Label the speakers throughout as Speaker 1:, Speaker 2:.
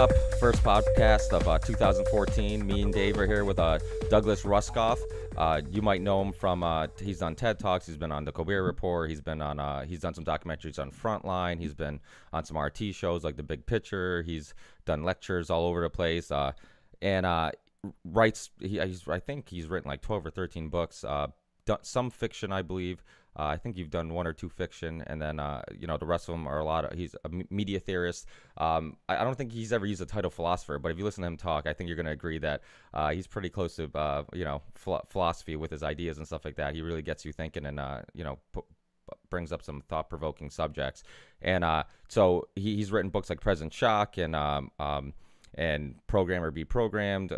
Speaker 1: up? First podcast of 2014. Me and Dave are here with Douglas Rushkoff. You might know him from he's done TED Talks. He's been on the Colbert Report. He's been on he's done some documentaries on Frontline. He's been on some RT shows like The Big Picture. He's done lectures all over the place. And writes. I think he's written like 12 or 13 books. Done some fiction, I believe. I think you've done one or two fiction, and then the rest of them are a lot of. He's a media theorist. I don't think he's ever used the title philosopher, but if you listen to him talk, I think you're going to agree that he's pretty close to philosophy with his ideas and stuff like that. He really gets you thinking, and brings up some thought-provoking subjects. And so he's written books like Present Shock and Program or Be Programmed.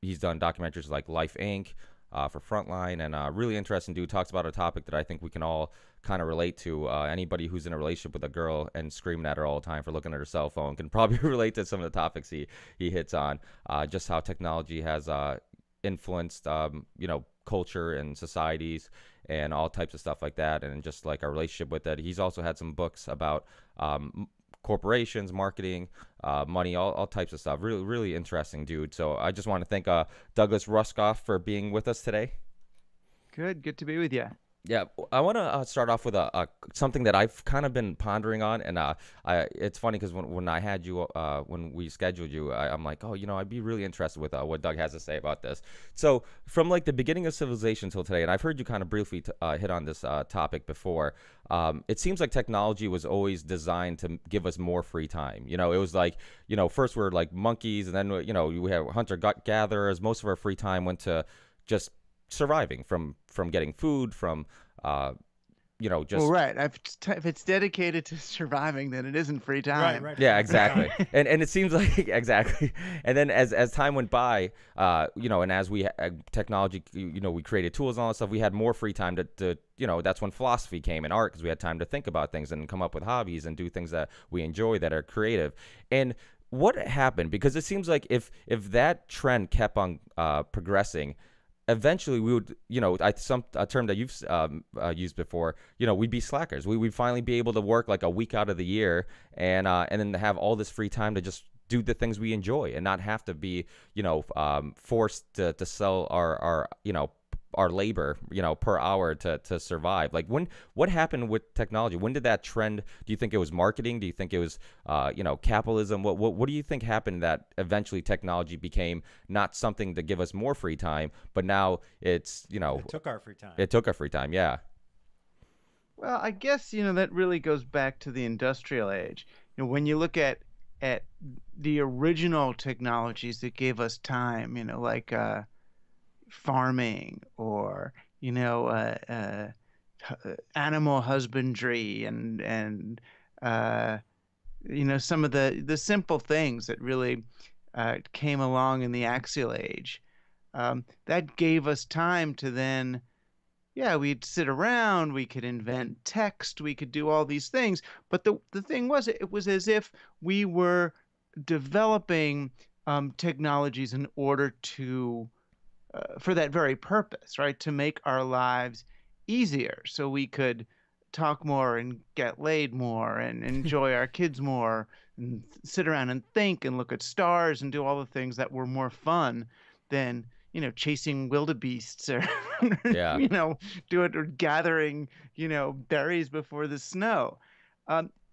Speaker 1: He's done documentaries like Life Inc. For Frontline, and really interesting dude. Talks about a topic that I think we can all kind of relate to. Anybody who's in a relationship with a girl and screaming at her all the time for looking at her cell phone can probably relate to some of the topics he hits on. Just how technology has influenced culture and societies and all types of stuff like that, and just like our relationship with it. He's also had some books about corporations, marketing, money, all types of stuff. Really, really interesting dude. So I just want to thank Douglas Rushkoff for being with us today.
Speaker 2: Good to be with you.
Speaker 1: Yeah, I want to start off with something that I've kind of been pondering on, and it's funny because when I had you, when we scheduled you, I'm like, I'd be really interested with what Doug has to say about this. So from like the beginning of civilization till today, and I've heard you kind of briefly hit on this topic before. It seems like technology was always designed to give us more free time. It was like, first we're like monkeys, and then we have hunter-gatherers. Most of our free time went to just surviving, from getting food, from just
Speaker 2: well, right. If it's dedicated to surviving, then it isn't free time.
Speaker 3: Right.
Speaker 1: Yeah, exactly. and it seems like exactly. And then as time went by, and as we technology, we created tools and all that stuff, we had more free time to that's when philosophy came and art, because we had time to think about things and come up with hobbies and do things that we enjoy that are creative. And what happened? Because it seems like if that trend kept on progressing, eventually we would, a term that you've used before, we'd be slackers. We'd finally be able to work like a week out of the year and then have all this free time to just do the things we enjoy and not have to be, forced to sell our labor, per hour to survive. Like what happened with technology? When did that trend? Do you think it was marketing? Do you think it was, capitalism? What do you think happened that eventually technology became not something to give us more free time, but now it's,
Speaker 3: It took our free time.
Speaker 1: It took our free time. Yeah.
Speaker 2: Well, I guess, that really goes back to the industrial age. When you look at the original technologies that gave us time, like, farming or animal husbandry and some of the simple things that really came along in the axial age, that gave us time to then we'd sit around, we could invent text, we could do all these things, but the thing was, it was as if we were developing technologies in order to for that very purpose, right? To make our lives easier so we could talk more and get laid more and enjoy our kids more and sit around and think and look at stars and do all the things that were more fun than, chasing wildebeests or, or gathering, berries before the snow.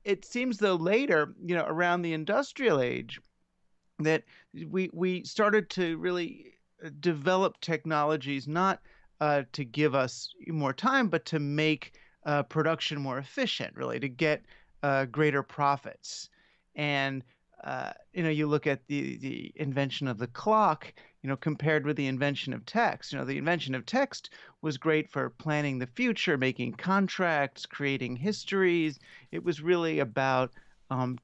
Speaker 2: It seems though later, around the industrial age, that we started to really develop technologies not to give us more time, but to make production more efficient, really, to get greater profits. And you look at the invention of the clock, compared with the invention of text. The invention of text was great for planning the future, making contracts, creating histories. It was really about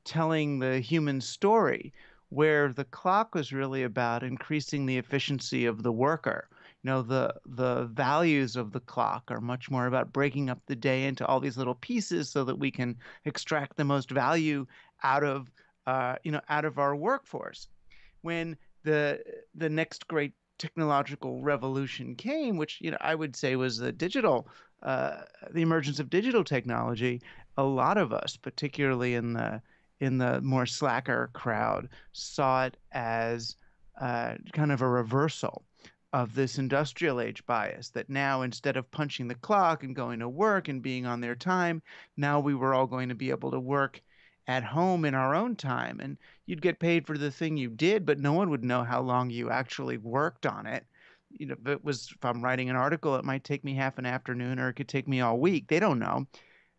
Speaker 2: telling the human story, where the clock was really about increasing the efficiency of the worker. The values of the clock are much more about breaking up the day into all these little pieces so that we can extract the most value out of our workforce. When the next great technological revolution came, which I would say was the emergence of digital technology, a lot of us, particularly in in the more slacker crowd saw it as kind of a reversal of this industrial age bias, that now instead of punching the clock and going to work and being on their time, now we were all going to be able to work at home in our own time. And you'd get paid for the thing you did, but no one would know how long you actually worked on it. If I'm writing an article, it might take me half an afternoon or it could take me all week. They don't know.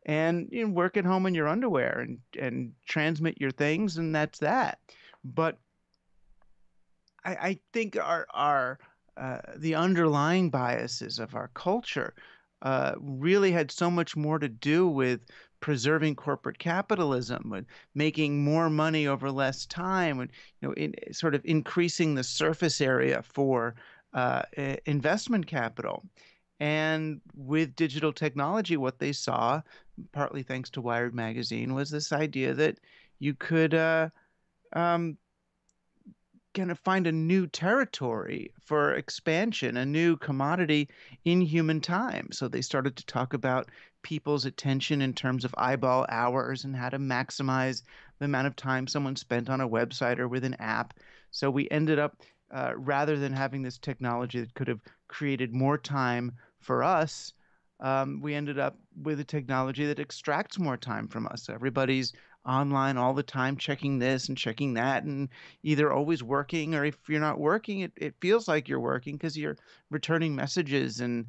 Speaker 2: And work at home in your underwear and transmit your things, and that's that. But I think our the underlying biases of our culture really had so much more to do with preserving corporate capitalism, with making more money over less time, and sort of increasing the surface area for investment capital. And with digital technology, what they saw, partly thanks to Wired magazine, was this idea that you could um, kind of find a new territory for expansion, a new commodity in human time. So they started to talk about people's attention in terms of eyeball hours and how to maximize the amount of time someone spent on a website or with an app. So we ended up, rather than having this technology that could have created more time for us, we ended up with a technology that extracts more time from us. Everybody's online all the time, checking this and checking that, and either always working, or if you're not working, it feels like you're working because you're returning messages and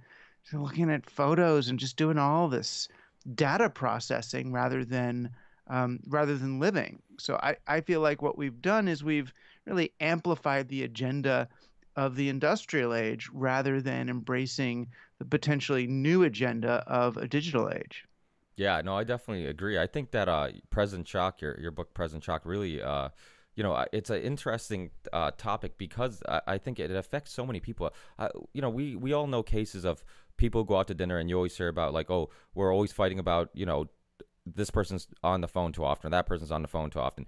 Speaker 2: looking at photos and just doing all this data processing rather than living. So I feel like what we've done is we've really amplified the agenda of the industrial age rather than embracing the potentially new agenda of a digital age.
Speaker 1: Yeah, no, I definitely agree. I think that Present Shock, your book Present Shock, really, it's an interesting topic because I think it affects so many people. We all know cases of people go out to dinner and you always hear about like, oh, we're always fighting about, this person's on the phone too often, or that person's on the phone too often.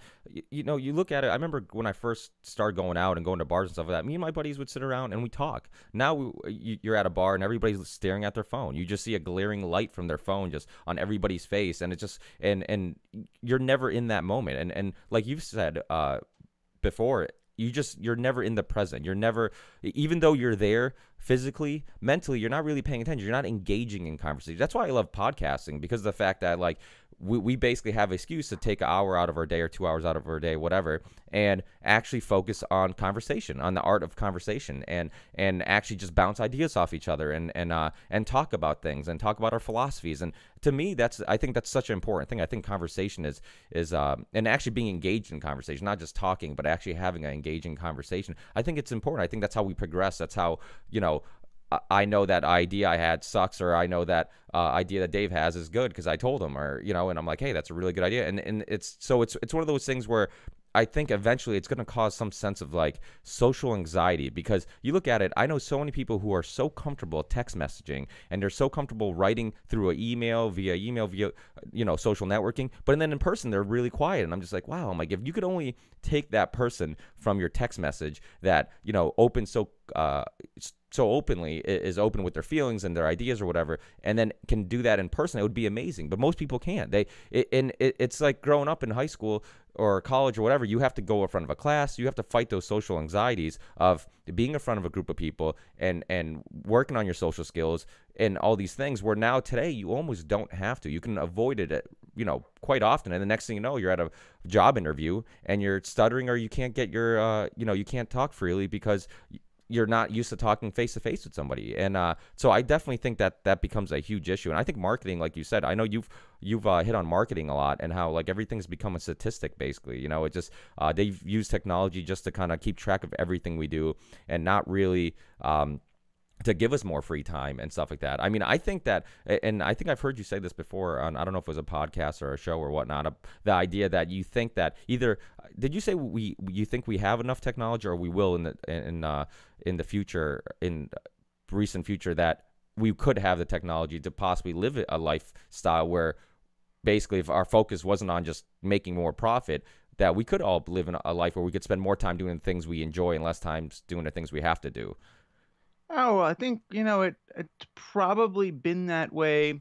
Speaker 1: You look at it. I remember when I first started going out and going to bars and stuff like that, me and my buddies would sit around and we talk. Now you're at a bar and everybody's staring at their phone. You just see a glaring light from their phone just on everybody's face, and it just and you're never in that moment. And like you've said before, you're never in the present. You're never, even though you're there physically, mentally, you're not really paying attention. You're not engaging in conversation. That's why I love podcasting, because of the fact that like we basically have an excuse to take an hour out of our day or 2 hours out of our day, whatever, and actually focus on conversation, on the art of conversation, and actually just bounce ideas off each other and talk about things and talk about our philosophies. And to me, I think that's such an important thing. I think conversation is and actually being engaged in conversation, not just talking, but actually having an engaging conversation. I think it's important. I think that's how we progress. That's how, I know that idea I had sucks, or I know that idea that Dave has is good because I told him, or and I'm like, hey, that's a really good idea, and it's one of those things where I think eventually it's going to cause some sense of like social anxiety, because you look at it, I know so many people who are so comfortable text messaging, and they're so comfortable writing through via social networking, but then in person they're really quiet, and I'm just like, wow, I'm like, if you could only take that person from your text message that open so openly, is open with their feelings and their ideas or whatever, and then can do that in person, it would be amazing. But most people can't. It's like growing up in high school or college or whatever. You have to go in front of a class. You have to fight those social anxieties of being in front of a group of people and working on your social skills and all these things, where now today you almost don't have to. You can avoid it quite often, and the next thing you know, you're at a job interview and you're stuttering, or you can't get your you can't talk freely because you're not used to talking face to face with somebody. And so I definitely think that becomes a huge issue. And I think marketing, like you said, I know you've hit on marketing a lot, and how like everything's become a statistic basically. It just they've used technology just to kind of keep track of everything we do, and not really to give us more free time and stuff like that. I mean, I think that, and I think I've heard you say this before on, I don't know if it was a podcast or a show or whatnot, the idea that you think that either, did you say you think we have enough technology, or we will in the future, in recent future, that we could have the technology to possibly live a lifestyle where basically if our focus wasn't on just making more profit, that we could all live in a life where we could spend more time doing the things we enjoy and less time doing the things we have to do?
Speaker 2: Oh, well, I think, it's probably been that way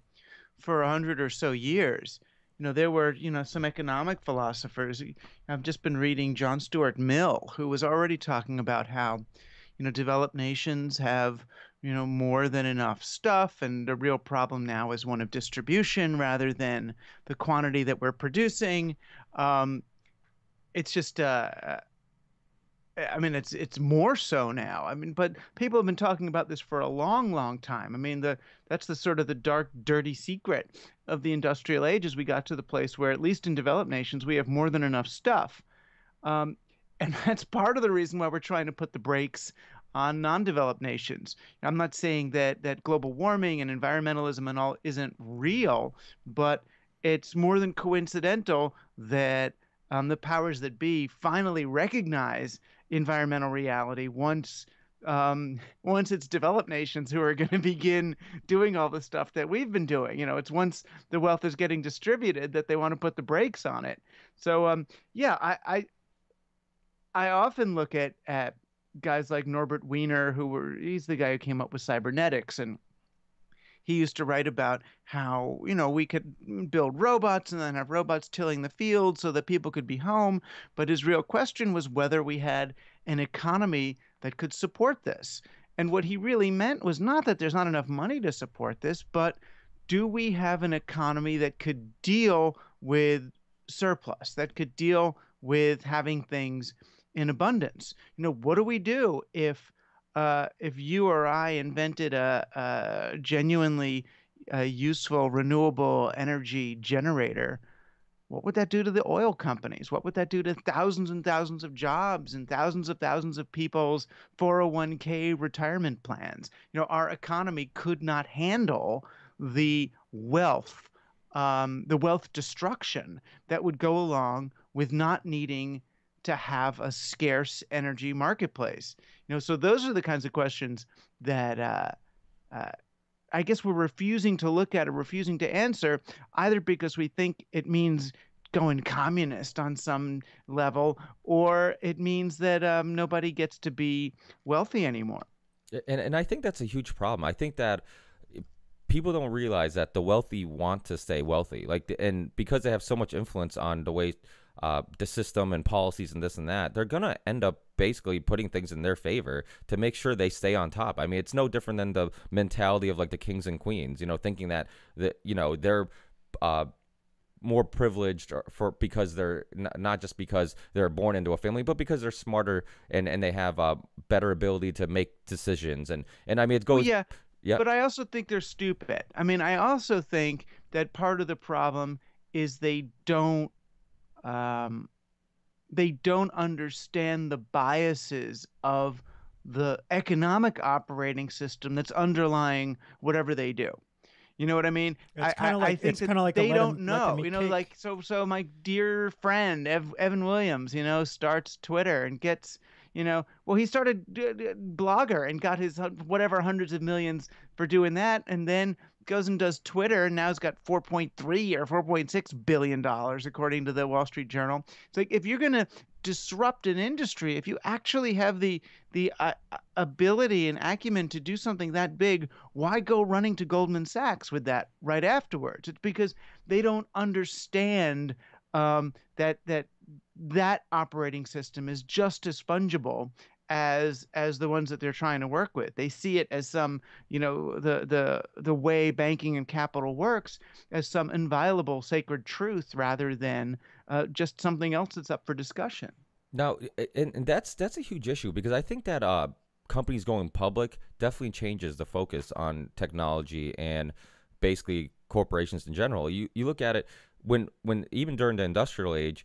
Speaker 2: for 100 or so years. there were, some economic philosophers. I've just been reading John Stuart Mill, who was already talking about how, developed nations have, more than enough stuff, and the real problem now is one of distribution rather than the quantity that we're producing. Um, it's just I mean, it's more so now. I mean, but people have been talking about this for a long, long time. I mean, that's the sort of the dark, dirty secret of the industrial age is we got to the place where, at least in developed nations, we have more than enough stuff. Um, and that's part of the reason why we're trying to put the brakes on non-developed nations. I'm not saying that global warming and environmentalism and all isn't real, but it's more than coincidental that the powers that be finally recognize environmental reality once it's developed nations who are going to begin doing all the stuff that we've been doing. It's once the wealth is getting distributed that they want to put the brakes on it. So yeah, I often look at guys like Norbert Wiener, he's the guy who came up with cybernetics, and he used to write about how, we could build robots and then have robots tilling the field so that people could be home. But his real question was whether we had an economy that could support this. And what he really meant was not that there's not enough money to support this, but do we have an economy that could deal with surplus, that could deal with having things in abundance? What do we do if you or I invented a genuinely useful renewable energy generator? What would that do to the oil companies? What would that do to thousands and thousands of jobs and thousands of people's 401k retirement plans? Our economy could not handle the wealth destruction that would go along with not needing to have a scarce energy marketplace. So those are the kinds of questions that uh, I guess we're refusing to look at or refusing to answer, either because we think it means going communist on some level, or it means that nobody gets to be wealthy anymore.
Speaker 1: And I think that's a huge problem. I think that people don't realize that the wealthy want to stay wealthy, and because they have so much influence on the way the system and policies and this and that, they're gonna end up basically putting things in their favor to make sure they stay on top. I mean, it's no different than the mentality of like the kings and queens, thinking that they're more privileged because they're not just because they're born into a family, but because they're smarter and they have better ability to make decisions. And I mean, it goes.
Speaker 2: Well, yeah,
Speaker 1: Yeah.
Speaker 2: but I also think they're stupid. I mean, I also think that part of the problem is um, they don't understand the biases of the economic operating system that's underlying whatever they do. You know what I mean? I think
Speaker 3: it's
Speaker 2: that
Speaker 3: kind of like a
Speaker 2: they
Speaker 3: let
Speaker 2: don't
Speaker 3: 'em
Speaker 2: know.
Speaker 3: eat cake.
Speaker 2: Like so my dear friend Evan Williams, starts Twitter and gets, well, he started Blogger and got his whatever hundreds of millions for doing that, and then goes and does Twitter, and now he's got 4.3 or 4.6 billion dollars according to the Wall Street Journal. It's like, if you're going to disrupt an industry, if you actually have the ability and acumen to do something that big, why go running to Goldman Sachs with that right afterwards? It's because they don't understand that operating system is just as fungible as the ones that they're trying to work with. They see it as some, the way banking and capital works, as some inviolable sacred truth rather than just something else that's up for discussion.
Speaker 1: Now, and that's a huge issue, because I think that companies going public definitely changes the focus on technology and basically corporations in general. You look at it when even during the industrial age,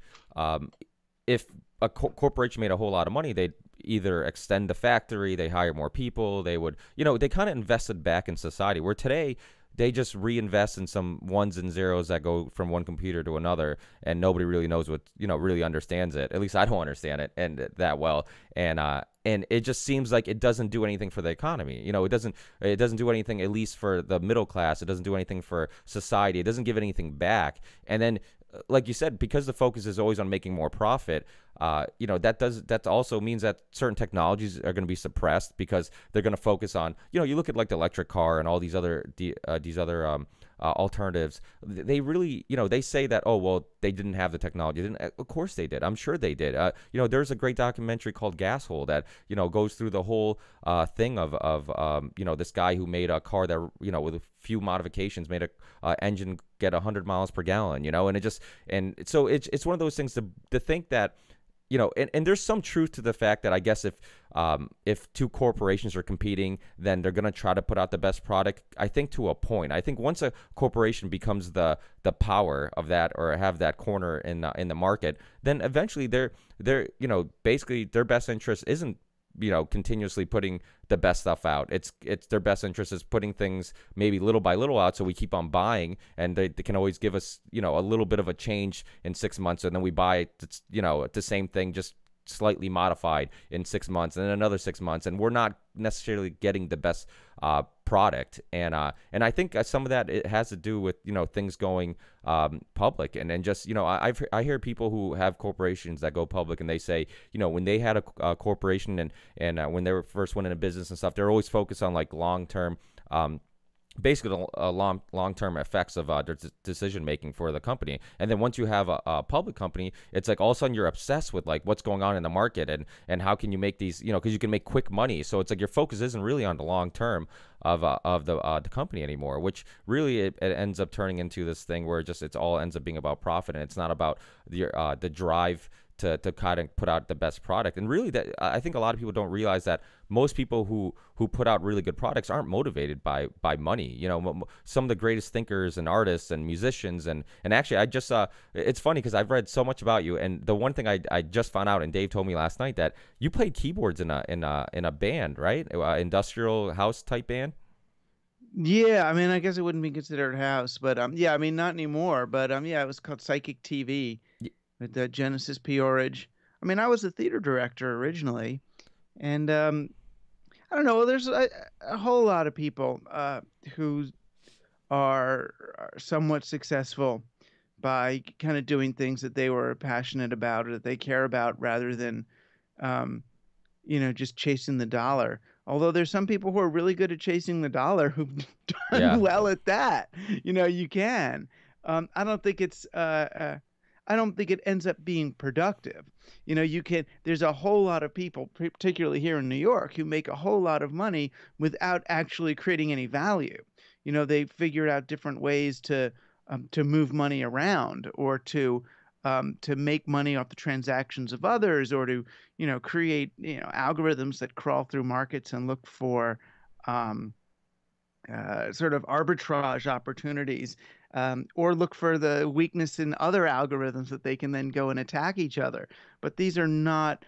Speaker 1: if a corporation made a whole lot of money, they'd either extend the factory, they hire more people, they would, they kind of invested back in society. Where today, they just reinvest in some ones and zeros that go from one computer to another, and nobody really knows what, really understands it. At least I don't understand it and that well. And it just seems like it doesn't do anything for the economy. It doesn't do anything, at least for the middle class. It doesn't do anything for society. It doesn't give anything back. And then, like you said, because the focus is always on making more profit, that also means that certain technologies are going to be suppressed, because they're going to focus on, you look at like the electric car and all these other alternatives, they really, they say that, oh, well, they didn't have the technology. Of course they did. I'm sure they did. There's a great documentary called Gasshole that, goes through the whole thing of this guy who made a car that, with a few modifications, made a engine get 100 miles per gallon, and it just, and so it's one of those things to think that, and there's some truth to the fact that I guess if two corporations are competing, then they're going to try to put out the best product. I think to a point. I think once a corporation becomes the power of that, or have that corner in the market, then eventually they're basically their best interest isn't continuously putting the best stuff out. It's their best interest is putting things maybe little by little out, so we keep on buying, and they can always give us a little bit of a change in 6 months, and then we buy the same thing just slightly modified in 6 months, and then another 6 months, and we're not necessarily getting the best product. And I think some of that, it has to do with things going public, and just I hear people who have corporations that go public, and they say when they had a corporation and when they were first went into business and stuff, they're always focused on like long term. Basically the long-term effects of their decision making for the company. And then once you have a public company, it's like all of a sudden you're obsessed with like what's going on in the market, and how can you make these, because you can make quick money. So it's like your focus isn't really on the long term of the company anymore, which really it ends up turning into this thing where it's all ends up being about profit, and it's not about the drive to kind of put out the best product. And really, that I think a lot of people don't realize that most people who put out really good products aren't motivated by money. Some of the greatest thinkers and artists and musicians, and actually I just it's funny because I've read so much about you, and the one thing I just found out, and Dave told me last night, that you played keyboards in a band, right? Industrial house type band.
Speaker 2: Yeah, I mean, I guess it wouldn't be considered house, but yeah, I mean, not anymore. But yeah, it was called Psychic TV with Genesis Peorage. I mean, I was a theater director originally, and I don't know. There's a whole lot of people who are somewhat successful by kind of doing things that they were passionate about or that they care about, rather than um, just chasing the dollar. Although there's some people who are really good at chasing the dollar who've done
Speaker 1: Yeah.
Speaker 2: well at that. You can. I don't think I don't think it ends up being productive. There's a whole lot of people, particularly here in New York, who make a whole lot of money without actually creating any value. They figured out different ways to move money around, or to make money off the transactions of others, or to create algorithms that crawl through markets and look for um, sort of arbitrage opportunities, or look for the weakness in other algorithms that they can then go and attack each other. But these are not.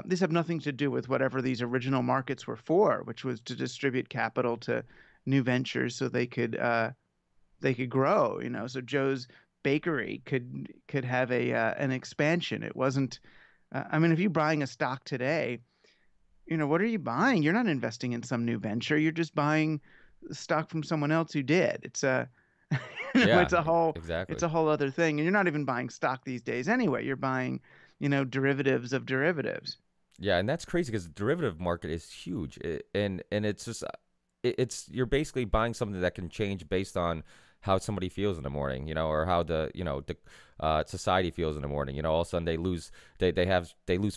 Speaker 2: These have nothing to do with whatever these original markets were for, which was to distribute capital to new ventures so they could grow. So Joe's Bakery could have an expansion. It wasn't. I mean, if you're buying a stock today, what are you buying? You're not investing in some new venture. You're just buying stock from someone else who did. It's a
Speaker 1: Yeah,
Speaker 2: it's
Speaker 1: exactly.
Speaker 2: a whole other thing. And you're not even buying stock these days anyway. You're buying, derivatives of derivatives.
Speaker 1: Yeah, and that's crazy because the derivative market is huge, and it's just it's you're basically buying something that can change based on how somebody feels in the morning, or how the society feels in the morning. All of a sudden they lose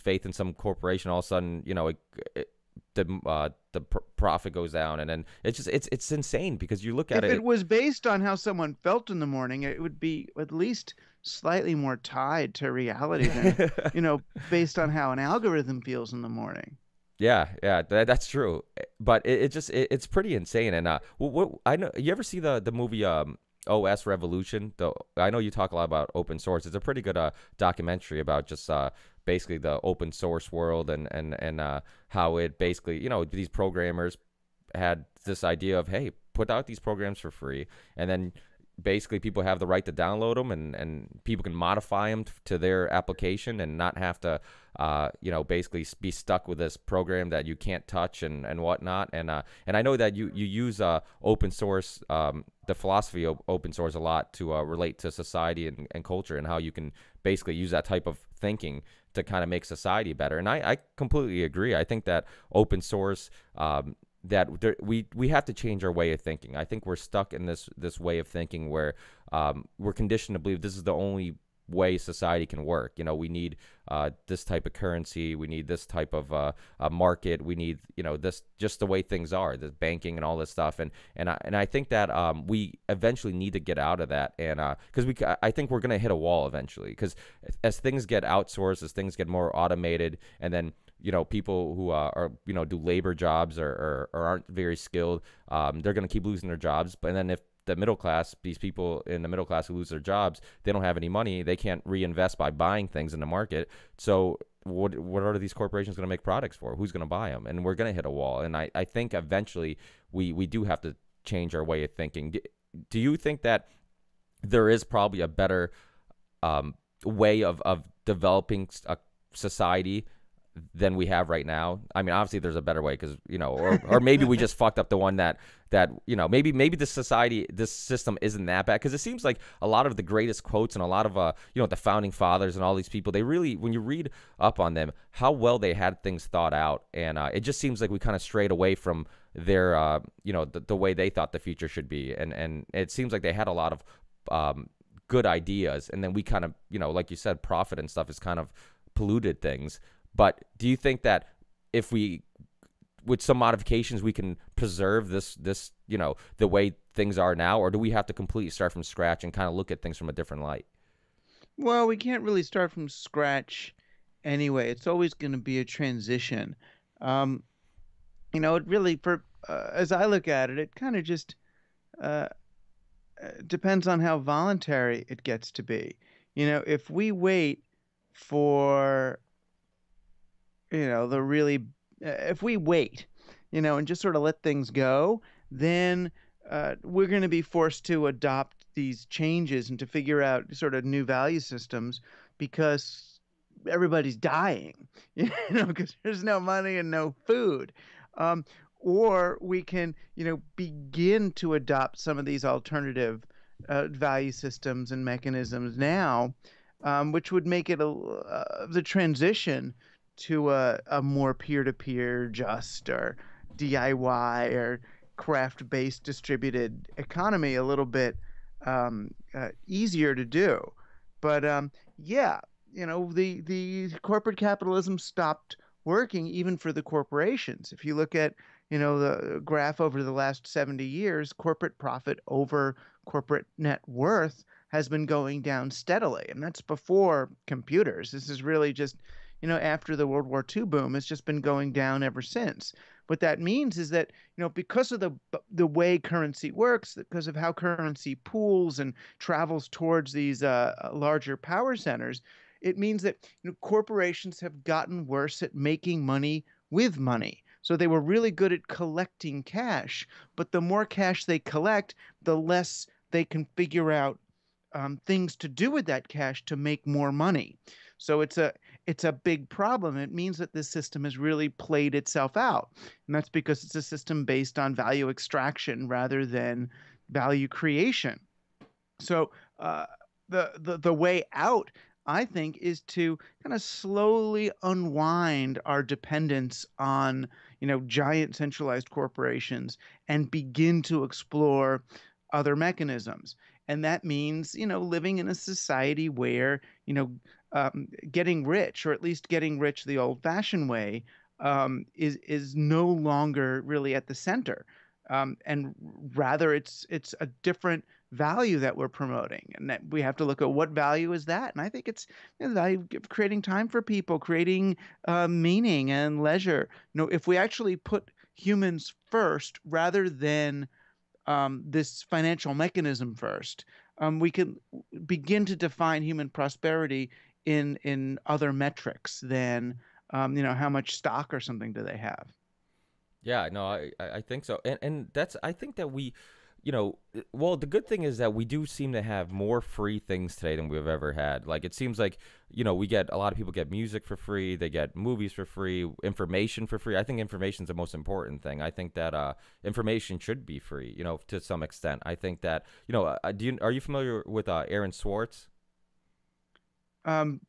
Speaker 1: faith in some corporation. All of a sudden, the profit goes down, and then it's insane because you look at
Speaker 2: If
Speaker 1: it.
Speaker 2: it was based on how someone felt in the morning, it would be at least slightly more tied to reality than, based on how an algorithm feels in the morning.
Speaker 1: Yeah, that's true. But it's pretty insane. And what I know, you ever see the movie OS Revolution? I know you talk a lot about open source. It's a pretty good documentary about just basically the open source world, and how it basically, these programmers had this idea of, hey, put out these programs for free, and then basically people have the right to download them, and people can modify them to their application and not have to basically be stuck with this program that you can't touch and whatnot. And I know that you use open source, the philosophy of open source, a lot to relate to society and culture, and how you can basically use that type of thinking to kind of make society better. And I completely agree. I think that open source we have to change our way of thinking. I think we're stuck in this way of thinking where we're conditioned to believe this is the only way society can work. We need this type of currency. We need this type of market. We need this, just the way things are, the banking and all this stuff. And I think that we eventually need to get out of that, and because I think we're gonna hit a wall eventually, because as things get outsourced, as things get more automated, and then people who are do labor jobs or aren't very skilled, they're going to keep losing their jobs. But then if the middle class, these people in the middle class who lose their jobs, they don't have any money, they can't reinvest by buying things in the market. So what are these corporations going to make products for? Who's going to buy them? And we're going to hit a wall. And I think eventually we do have to change our way of thinking. Do you think that there is probably a better way of developing a society than we have right now? I mean, obviously there's a better way, because or maybe we just fucked up the one that maybe this system isn't that bad, because it seems like a lot of the greatest quotes and a lot of the founding fathers and all these people, they really, when you read up on them, how well they had things thought out, and it just seems like we kind of strayed away from their the way they thought the future should be, and it seems like they had a lot of good ideas, and then we kind of like you said, profit and stuff has kind of polluted things. But do you think that if we, with some modifications, we can preserve this the way things are now, or do we have to completely start from scratch and kind of look at things from a different light?
Speaker 2: Well, we can't really start from scratch anyway. It's always going to be a transition. Um, it really, for as I look at it, it kind of just uh, depends on how voluntary it gets to be. If we wait for the really, if we wait, and just sort of let things go, then we're going to be forced to adopt these changes and to figure out sort of new value systems, because everybody's dying, because there's no money and no food. Um, or we can, begin to adopt some of these alternative value systems and mechanisms now, which would make it the transition to a more peer-to-peer, just, or DIY, or craft-based distributed economy a little bit easier to do. But yeah, the corporate capitalism stopped working even for the corporations. If you look at the graph over the last 70 years, corporate profit over corporate net worth has been going down steadily, and that's before computers. This is really just after the World War II boom. It's just been going down ever since. What that means is that, because of the way currency works, because of how currency pools and travels towards these larger power centers, it means that corporations have gotten worse at making money with money. So they were really good at collecting cash, but the more cash they collect, the less they can figure out things to do with that cash to make more money. So it's a big problem. It means that this system has really played itself out, and that's because it's a system based on value extraction rather than value creation. So the way out, I think, is to kind of slowly unwind our dependence on giant centralized corporations and begin to explore other mechanisms. And that means living in a society where getting rich, or at least getting rich the old-fashioned way, is no longer really at the center, and rather it's a different value that we're promoting, and that we have to look at what value is that. And I think it's the value of creating time for people, creating meaning and leisure. If we actually put humans first rather than this financial mechanism first, we can begin to define human prosperity in other metrics than how much stock or something do they have.
Speaker 1: Yeah, no, I think so. And that's, I think that we, well, the good thing is that we do seem to have more free things today than we've ever had. Like, it seems like, we get, a lot of people get music for free, they get movies for free, information for free. I think information is the most important thing. I think that information should be free, to some extent. I think that, are you familiar with Aaron Swartz?
Speaker 2: Um,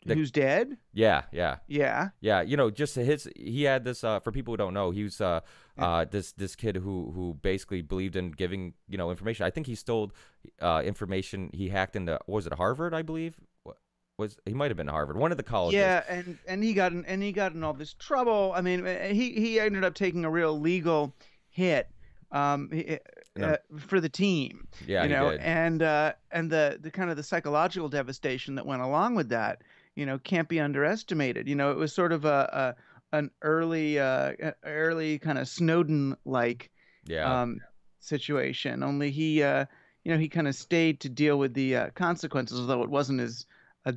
Speaker 1: The
Speaker 2: who's dead?
Speaker 1: yeah, yeah.
Speaker 2: Yeah.
Speaker 1: Yeah, just he had this for people who don't know, he was
Speaker 2: Yeah.
Speaker 1: this kid who basically believed in giving, information. I think he stole information. He hacked into, what was it, Harvard, I believe? Was he might have been Harvard, one of the colleges.
Speaker 2: Yeah, and he got in all this trouble. I mean, he ended up taking a real legal hit,
Speaker 1: And then
Speaker 2: for the team,
Speaker 1: yeah, he did.
Speaker 2: and the kind of the psychological devastation that went along with that, can't be underestimated. It was sort of an early kind of Snowden like
Speaker 1: Yeah.
Speaker 2: um, situation. Only he kind of stayed to deal with the consequences, although it wasn't as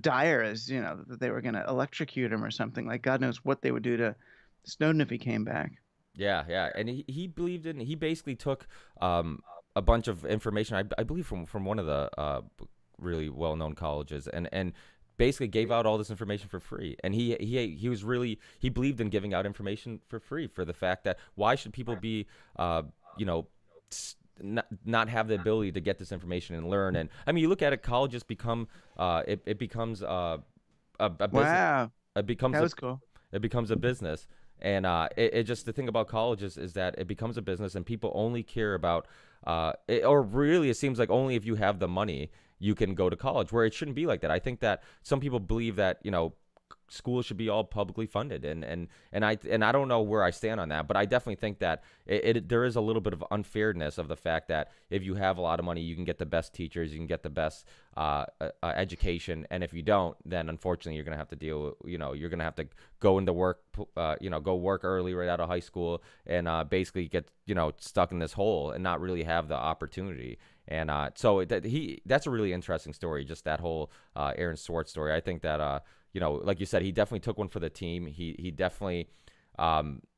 Speaker 2: dire as that they were going to electrocute him or something. Like God knows what they would do to Snowden if he came back.
Speaker 1: Yeah, yeah, and he believed in. He basically took a bunch of information, I believe from one of the really well known colleges, and basically gave out all this information for free. And he was really, he believed in giving out information for free, for the fact that why should people be you know not have the ability to get this information and learn. And I mean, you look at it, colleges become it becomes a business.
Speaker 2: Wow,
Speaker 1: It becomes
Speaker 2: that
Speaker 1: a
Speaker 2: was cool.
Speaker 1: it becomes a business. And it just, the thing about colleges is that it becomes a business, and people only care about or really, it seems like only if you have the money you can go to college, where it shouldn't be like that. I think that some people believe that schools should be all publicly funded, and I don't know where I stand on that, but I definitely think that there is a little bit of unfairness of the fact that if you have a lot of money, you can get the best teachers, you can get the best education, and if you don't, then unfortunately you're gonna have to deal with, you're gonna have to go into work, go work early right out of high school, and basically get stuck in this hole and not really have the opportunity. And so that's a really interesting story, just that whole Aaron Swartz story. I think that like you said, he definitely took one for the team. He definitely,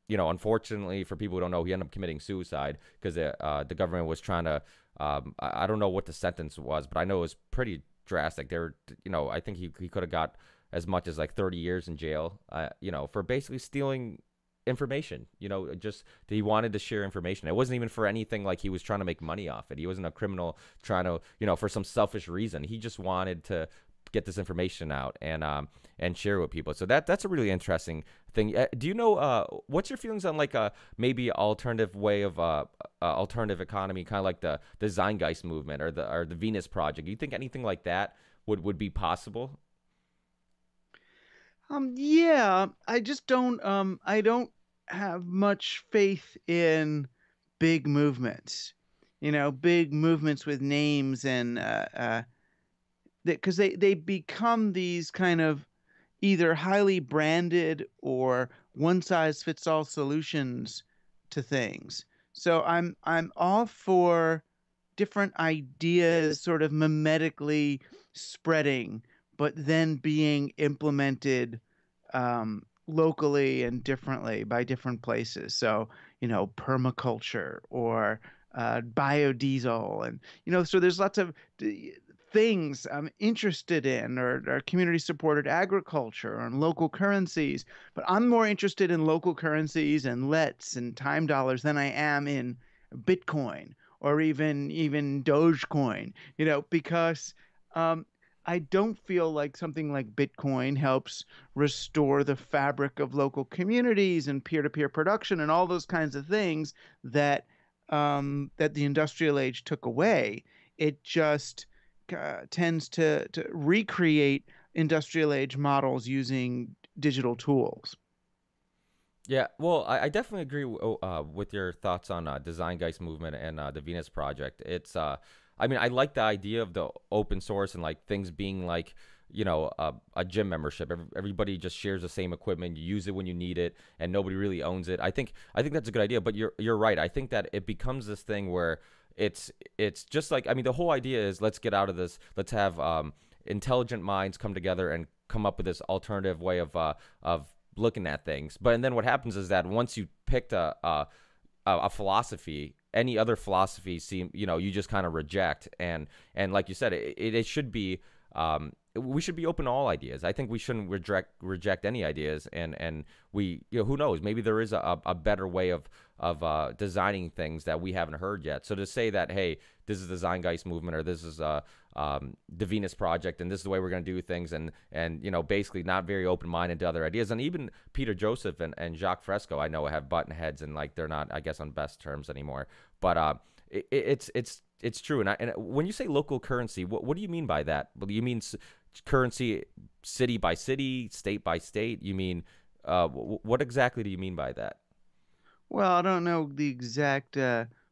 Speaker 1: unfortunately for people who don't know, he ended up committing suicide because the government was trying to. I don't know what the sentence was, but I know it was pretty drastic. They were, I think he could have got as much as like 30 years in jail, for basically stealing information. Just he wanted to share information. It wasn't even for anything like he was trying to make money off it. He wasn't a criminal trying to, for some selfish reason. He just wanted to get this information out and share it with people. So that's a really interesting thing. Do you know what's your feelings on like maybe alternative way of alternative economy, kind of like the Zeitgeist movement or the Venus Project? Do you think anything like that would be possible?
Speaker 2: Yeah, I don't have much faith in big movements. Big movements with names and because they become these kind of either highly branded or one size fits all solutions to things. So I'm all for different ideas sort of mimetically spreading, but then being implemented locally and differently by different places. So, permaculture or biodiesel, and so there's lots of things I'm interested in, or community supported agriculture and local currencies. But I'm more interested in local currencies and lets and time dollars than I am in Bitcoin or even Dogecoin, because I don't feel like something like Bitcoin helps restore the fabric of local communities and peer-to-peer production and all those kinds of things that the industrial age took away. It just tends to recreate industrial age models using digital tools.
Speaker 1: Yeah, well, I definitely agree with your thoughts on Design Geist movement and the Venus Project. I mean, I like the idea of the open source and like things being like, a gym membership. Everybody just shares the same equipment. You use it when you need it, and nobody really owns it. I think that's a good idea. But you're right. I think that it becomes this thing where it's just like, I mean, the whole idea is let's get out of this. Let's have intelligent minds come together and come up with this alternative way of looking at things. But and then what happens is that once you picked a philosophy, any other philosophy you just kind of reject. And like you said, it should be we should be open to all ideas. I think we shouldn't reject any ideas, and we, who knows, maybe there is a better way of designing things that we haven't heard yet. So to say that, hey, this is the Zeitgeist movement, or this is the Venus Project, and this is the way we're going to do things, and basically not very open minded to other ideas. And even Peter Joseph and Jacques Fresco, I know, have button heads, and like they're not, I guess, on best terms anymore. But it's true. And when you say local currency, what do you mean by that? Well, do you mean currency city by city, state by state? You mean what exactly do you mean by that?
Speaker 2: Well, I don't know the exact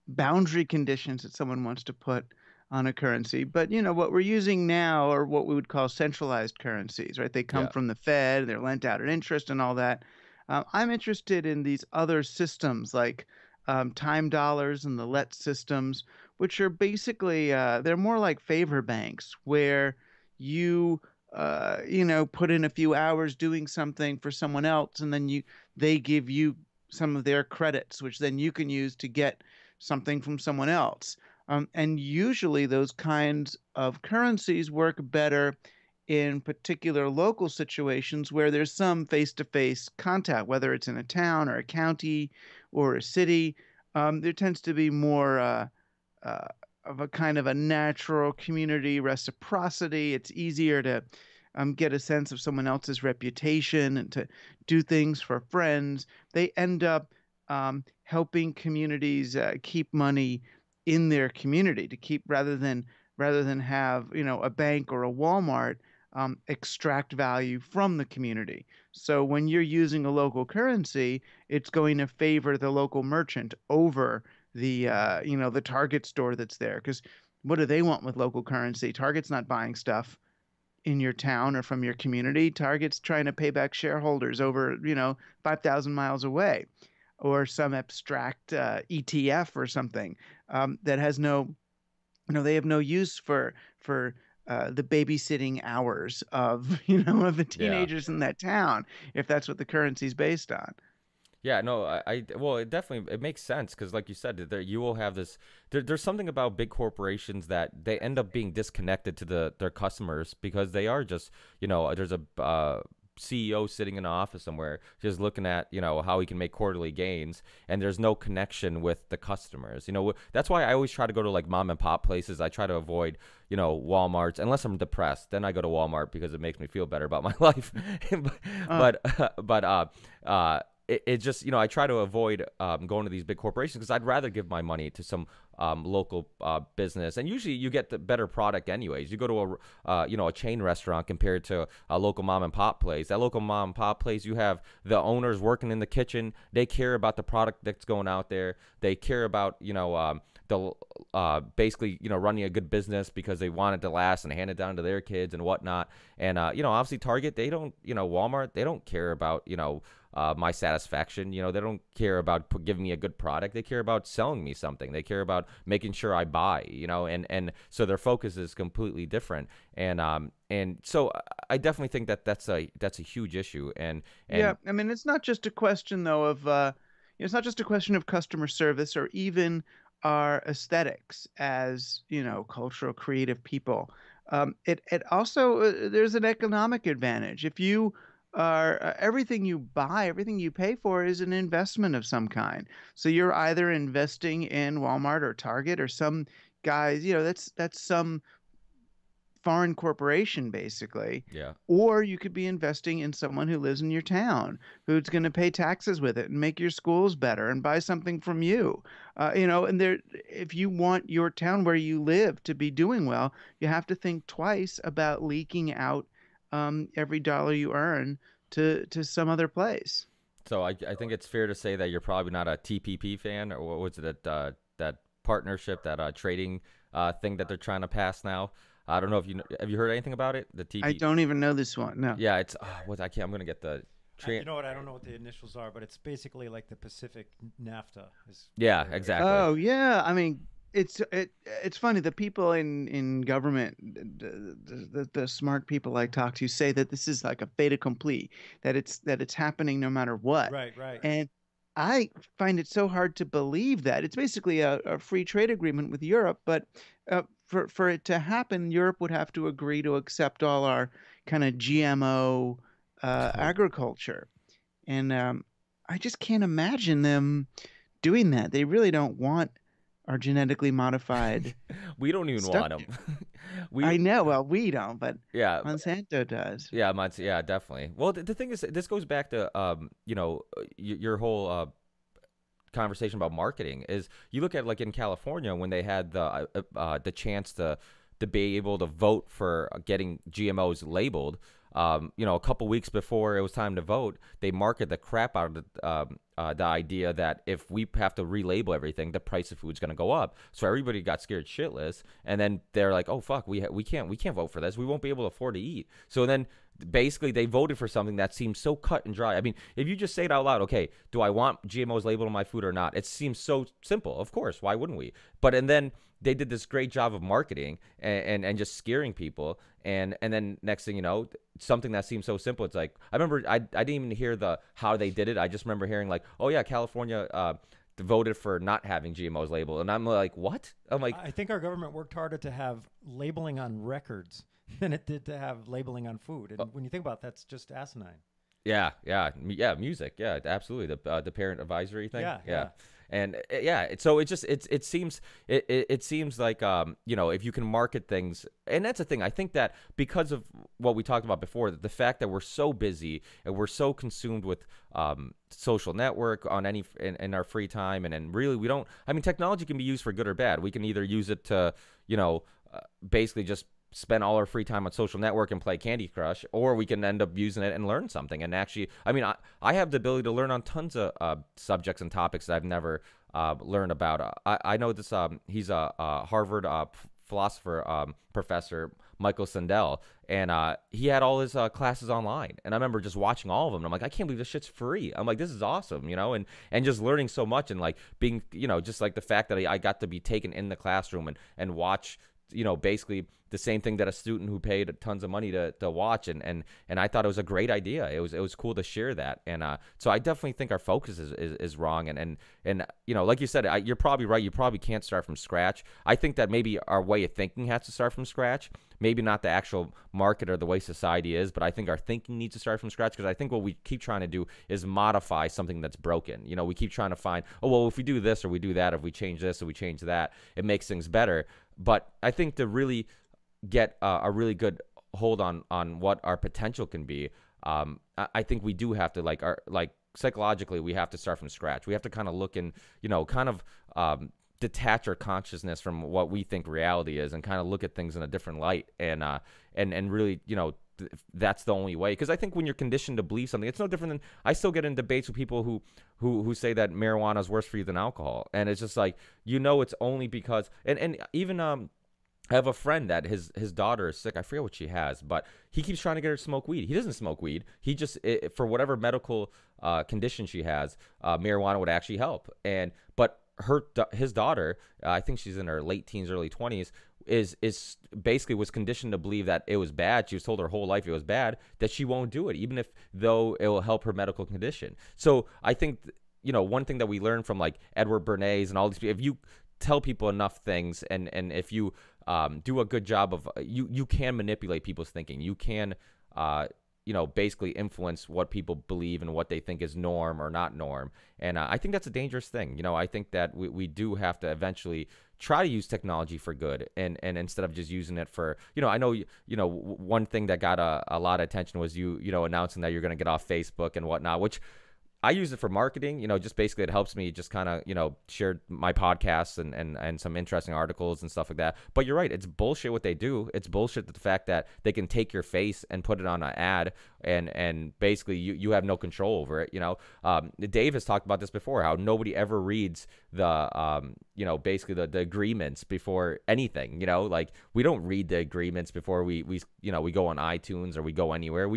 Speaker 2: boundary conditions that someone wants to put on a currency, but what we're using now are what we would call centralized currencies, right? They come
Speaker 1: Yeah,
Speaker 2: from the Fed, they're lent out at interest and all that. I'm interested in these other systems like time dollars and the let systems, which are basically they're more like favor banks where you put in a few hours doing something for someone else, and then they give you some of their credits, which then you can use to get something from someone else. And usually those kinds of currencies work better in particular local situations where there's some face-to-face contact, whether it's in a town or a county or a city. There tends to be more uh, of a kind of a natural community reciprocity. It's easier to get a sense of someone else's reputation and to do things for friends. They end up helping communities keep money in their community to keep rather than have a bank or a Walmart extract value from the community. So when you're using a local currency, it's going to favor the local merchant over the Target store that's there. Because what do they want with local currency? Target's not buying stuff in your town or from your community. Target's trying to pay back shareholders over 5,000 miles away, or some abstract ETF or something that has they have no use for the babysitting hours of of the
Speaker 1: yeah.
Speaker 2: teenagers in that town, if that's what the currency's based on.
Speaker 1: Yeah, no, well, it definitely it makes sense because, like you said, there you will have this. There's something about big corporations that they end up being disconnected to their customers because they are just, there's a CEO sitting in an office somewhere just looking at how he can make quarterly gains, and there's no connection with the customers. That's why I always try to go to like mom and pop places. I try to avoid Walmarts unless I'm depressed. Then I go to Walmart because it makes me feel better about my life.
Speaker 2: Uh,
Speaker 1: but it just I try to avoid going to these big corporations because I'd rather give my money to some local business, and usually you get the better product anyways. You go to a chain restaurant compared to a local mom and pop place. That local mom and pop place, you have the owners working in the kitchen. They care about the product that's going out there. They care about the basically running a good business because they want it to last and hand it down to their kids and whatnot. And obviously Target, they don't, Walmart, they don't care about my satisfaction. They don't care about giving me a good product. They care about selling me something. They care about making sure I buy. And so their focus is completely different. And so I definitely think that that's a huge issue. And
Speaker 2: yeah, I mean, it's not just a question though of it's not just a question of customer service or even our aesthetics as cultural creative people. It also there's an economic advantage if you are everything you buy, everything you pay for is an investment of some kind. So you're either investing in Walmart or Target or some guys, that's some foreign corporation basically,
Speaker 1: yeah.
Speaker 2: or you could be investing in someone who lives in your town who's going to pay taxes with it and make your schools better and buy something from you. And there, if you want your town where you live to be doing well, you have to think twice about leaking out every dollar you earn to some other place.
Speaker 1: So I think it's fair to say that you're probably not a TPP fan, or what was it, that partnership, that trading thing that they're trying to pass now. I don't know if have you heard anything about it? The
Speaker 2: I
Speaker 1: TP.
Speaker 2: don't even know this one. No.
Speaker 1: Yeah, it's what I can't. I'm gonna get the.
Speaker 3: You know what? I don't know what the initials are, but it's basically like the Pacific NAFTA. Is
Speaker 1: Yeah,
Speaker 3: what it is.
Speaker 1: exactly.
Speaker 2: Oh yeah, I mean it's funny. The people in government, the smart people I talk to say that this is like a fait accompli, that it's happening no matter what.
Speaker 3: Right, right.
Speaker 2: And I find it so hard to believe that. It's basically a free trade agreement with Europe, but for it to happen, Europe would have to agree to accept all our kind of GMO
Speaker 1: Oh,
Speaker 2: agriculture. And I just can't imagine them doing that. They really don't want our genetically modified
Speaker 1: we don't even
Speaker 2: stuff.
Speaker 1: want them. we
Speaker 2: I know. Well, we don't, but
Speaker 1: yeah.
Speaker 2: Monsanto does.
Speaker 1: Yeah, yeah, definitely. Well, the thing is, this goes back to your whole conversation about marketing. Is you look at like in California when they had the chance to be able to vote for getting GMOs labeled. A couple weeks before it was time to vote, they marketed the crap out of the idea that if we have to relabel everything, the price of food's going to go up. So everybody got scared shitless, and then they're like, "Oh fuck, we can't vote for this. We won't be able to afford to eat." So then basically they voted for something that seems so cut and dry. I mean, if you just say it out loud, okay, do I want GMOs labeled on my food or not? It seems so simple. Of course, why wouldn't we? And then they did this great job of marketing and just scaring people, and then next thing you know, something that seems so simple, it's like I remember I didn't even hear the how they did it. I just remember hearing like, oh yeah, California voted for not having GMOs labeled, and I'm like, what? I'm like,
Speaker 3: I think our government worked harder to have labeling on records than it did to have labeling on food. And when you think about it, that's just asinine.
Speaker 1: yeah, music, yeah, absolutely, the parent advisory thing,
Speaker 3: Yeah.
Speaker 1: and so it seems like if you can market things, and that's the thing. I think that because of what we talked about before, the fact that we're so busy and we're so consumed with social network on in our free time, and really we don't. I mean, technology can be used for good or bad. We can either use it to basically just spend all our free time on social network and play Candy Crush, or we can end up using it and learn something. And actually, I mean, I have the ability to learn on tons of subjects and topics that I've never learned about. I know this. He's a Harvard philosopher professor, Michael Sandel, and he had all his classes online. And I remember just watching all of them. And I'm like, I can't believe this shit's free. I'm like, this is awesome, and just learning so much, and like being, just like the fact that I got to be taken in the classroom and watch, basically the same thing that a student who paid tons of money to watch, and I thought it was a great idea. It was cool to share that, and so I definitely think our focus is wrong, and like you said, you're probably right. You probably can't start from scratch. I think that maybe our way of thinking has to start from scratch. Maybe not the actual market or the way society is, but I think our thinking needs to start from scratch, because I think what we keep trying to do is modify something that's broken. We keep trying to find, oh well, if we do this or we do that, if we change this or we change that, it makes things better. But I think to really get a really good hold on what our potential can be, I think we do have to like psychologically we have to start from scratch. We have to kind of look and detach our consciousness from what we think reality is, and kind of look at things in a different light, and really that's the only way. Because I think when you're conditioned to believe something, it's no different than, I still get in debates with people who say that marijuana is worse for you than alcohol, and it's just like, it's only because, and even I have a friend that his daughter is sick. I forget what she has, but he keeps trying to get her to smoke weed. He doesn't smoke weed. He just, for whatever medical condition she has, marijuana would actually help. But his daughter, I think she's in her late teens, early 20s, is basically was conditioned to believe that it was bad. She was told her whole life it was bad, that she won't do it, even though it will help her medical condition. So I think, one thing that we learned from like Edward Bernays and all these people, if you tell people enough things, and if you do a good job of, you can manipulate people's thinking. You can basically influence what people believe and what they think is norm or not norm. And I think that's a dangerous thing. I think that we do have to eventually try to use technology for good, and instead of just using it for, I know, one thing that got a lot of attention was you announcing that you're going to get off Facebook and whatnot, which I use it for marketing, just basically it helps me just kind of, share my podcasts and some interesting articles and stuff like that. But you're right. It's bullshit what they do. It's bullshit the fact that they can take your face and put it on an ad, and basically you have no control over it. Dave has talked about this before, how nobody ever reads the, basically the agreements before anything, like we don't read the agreements before we go on iTunes or we go anywhere.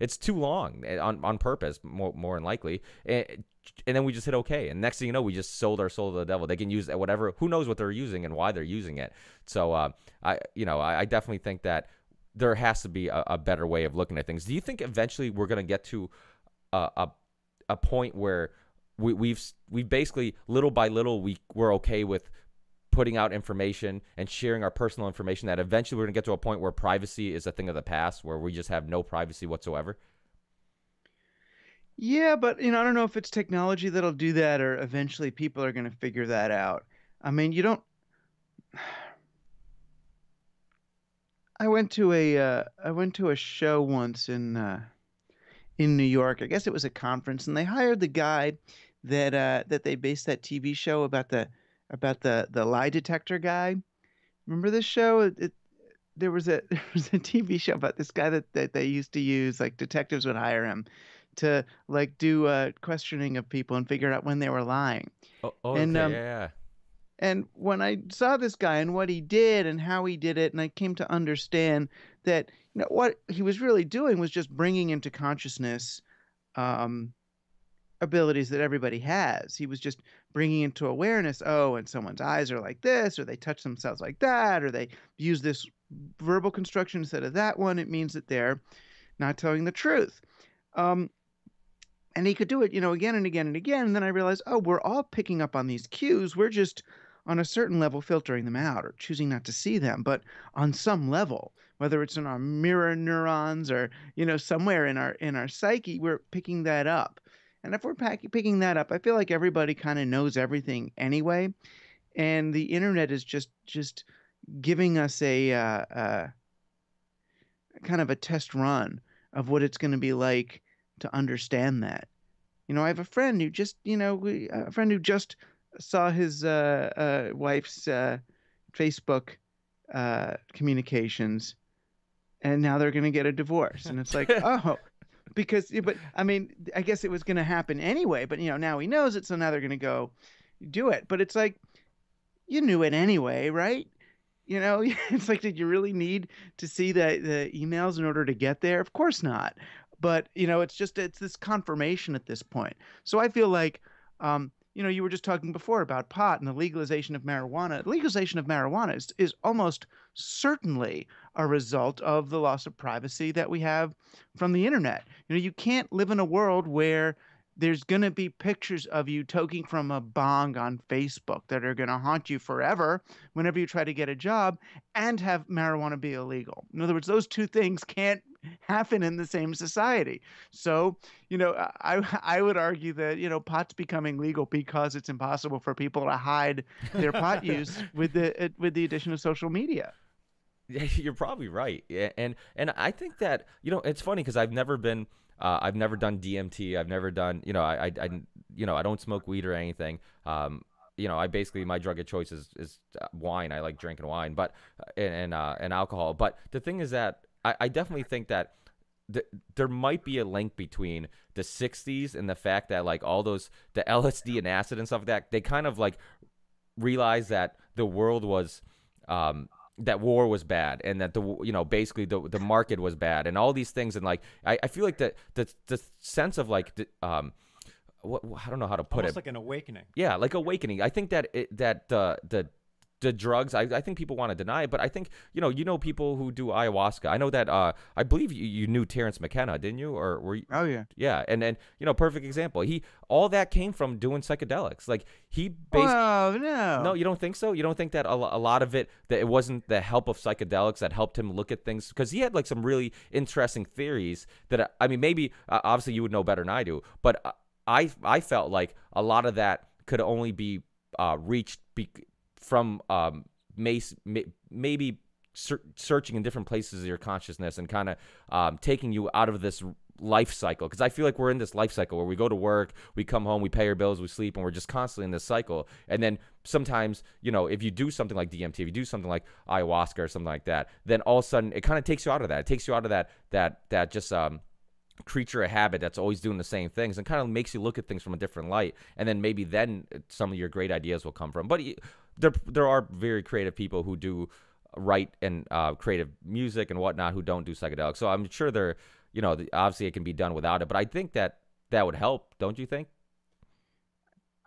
Speaker 1: It's too long on purpose, more than likely. And then we just hit okay, and next thing you know, we just sold our soul to the devil. They can use whatever, who knows what they're using and why they're using it. So I definitely think that there has to be a better way of looking at things. Do you think eventually we're going to get to a point where we've basically little by little we're okay with putting out information and sharing our personal information that eventually we're going to get to a point where privacy is a thing of the past, where we just have no privacy whatsoever?
Speaker 2: Yeah, but I don't know if it's technology that'll do that or eventually people are going to figure that out. I mean, you don't I went to a show once in New York. I guess it was a conference, and they hired the guy that they based that TV show about the lie detector guy. Remember this show? There was a there was a TV show about this guy that they used to use. Like detectives would hire him to like do questioning of people and figure out when they were lying.
Speaker 1: Oh,
Speaker 2: And
Speaker 1: okay, yeah,
Speaker 2: when I saw this guy and what he did and how he did it, and I came to understand that what he was really doing was just bringing into consciousness um, abilities that everybody has. He was just bringing into awareness, oh, and someone's eyes are like this, or they touch themselves like that, or they use this verbal construction instead of that one. It means that they're not telling the truth. Um, and he could do it, again and again and again. And then I realized, oh, we're all picking up on these cues. We're just on a certain level filtering them out or choosing not to see them. But on some level, whether it's in our mirror neurons or somewhere in our psyche, we're picking that up. And if we're picking that up, I feel like everybody kind of knows everything anyway. And the internet is just giving us a kind of a test run of what it's going to be like to understand that. I have a friend who just saw his wife's Facebook communications, and now they're going to get a divorce. And it's like, oh, but I mean, I guess it was going to happen anyway. But now he knows it, so now they're going to go do it. But it's like, you knew it anyway, right? It's like, did you really need to see the emails in order to get there? Of course not. But it's this confirmation at this point. So I feel like, you were just talking before about pot and the legalization of marijuana. Legalization of marijuana is almost certainly a result of the loss of privacy that we have from the internet. You can't live in a world where there's going to be pictures of you toking from a bong on Facebook that are going to haunt you forever whenever you try to get a job and have marijuana be illegal. In other words, those two things can't happen in the same society. So, I would argue that, pot's becoming legal because it's impossible for people to hide their pot use with the addition of social media.
Speaker 1: Yeah, you're probably right. Yeah, and I think that it's funny because I've never done DMT. I've never done, I don't smoke weed or anything. I basically, my drug of choice is wine. I like drinking wine, but and alcohol. But the thing is that I definitely think that there might be a link between the 60s and the fact that like all the LSD and acid and stuff like that, they kind of like realized that the world was that war was bad and that basically the market was bad and all these things. And like I feel like the sense of like I don't know how to put
Speaker 3: Almost
Speaker 1: it,
Speaker 3: like an awakening.
Speaker 1: Yeah, like awakening. I think that the drugs, I think people want to deny it, but I think people who do ayahuasca. I know that I believe you knew Terrence McKenna, didn't you? Or were you?
Speaker 2: Oh yeah.
Speaker 1: Yeah, and perfect example. All that came from doing psychedelics. Like he based.
Speaker 2: Oh no.
Speaker 1: No, you don't think so? You don't think that a lot of it, that it wasn't the help of psychedelics that helped him look at things? Because he had like some really interesting theories that I mean, maybe obviously you would know better than I do, but I felt like a lot of that could only be reached from maybe searching in different places of your consciousness and kind of taking you out of this life cycle. Because I feel like we're in this life cycle where we go to work, we come home, we pay our bills, we sleep, and we're just constantly in this cycle. And then sometimes, if you do something like DMT, if you do something like ayahuasca or something like that, then all of a sudden it kind of takes you out of that. It takes you out of that just creature of habit that's always doing the same things and kind of makes you look at things from a different light. And then maybe then some of your great ideas will come from. But there are very creative people who do write and creative music and whatnot who don't do psychedelics. So I'm sure obviously it can be done without it. But I think that would help, don't you think?